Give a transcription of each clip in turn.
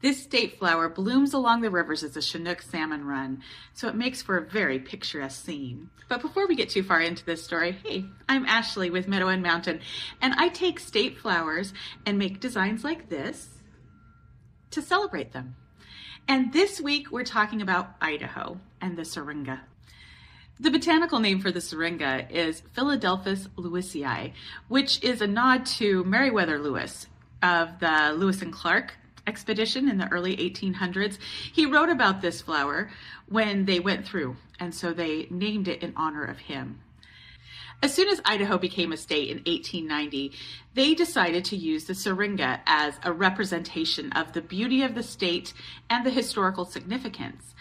This state flower blooms along the rivers as the Chinook salmon run, so it makes for a very picturesque scene. But before we get too far into this story, hey, I'm Ashley with Meadow Mountain, and I take state flowers and make designs like this to celebrate them. And this week we're talking about Idaho and the Syringa. The botanical name for the Syringa is Philadelphus lewisii, which is a nod to Meriwether Lewis of the Lewis and Clark expedition in the early 1800s. He wrote about this flower when they went through, and so they named it in honor of him. As soon as Idaho became a state in 1890, they decided to use the Syringa as a representation of the beauty of the state and the historical significance.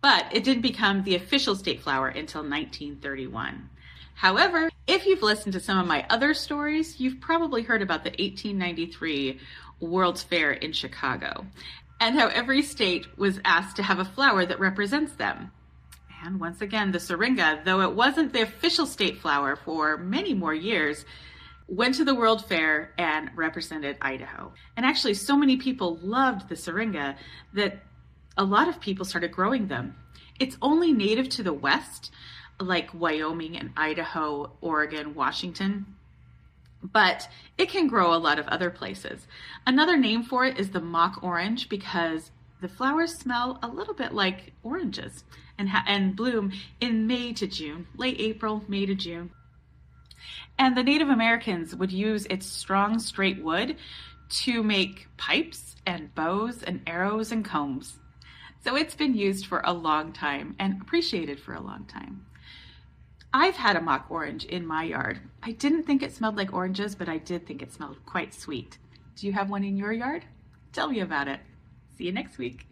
But it didn't become the official state flower until 1931. However, if you've listened to some of my other stories, you've probably heard about the 1893 World's Fair in Chicago, and how every state was asked to have a flower that represents them. And once again, the Syringa, though it wasn't the official state flower for many more years, went to the World Fair and represented Idaho. And actually, so many people loved the Syringa that a lot of people started growing them. It's only native to the West, like Wyoming and Idaho, Oregon, Washington, but it can grow a lot of other places. Another name for it is the mock orange because the flowers smell a little bit like oranges and bloom in May to June, late April, May to June. And the Native Americans would use its strong, straight wood to make pipes and bows and arrows and combs. So it's been used for a long time and appreciated for a long time. I've had a mock orange in my yard. I didn't think it smelled like oranges, but I did think it smelled quite sweet. Do you have one in your yard? Tell me about it. See you next week.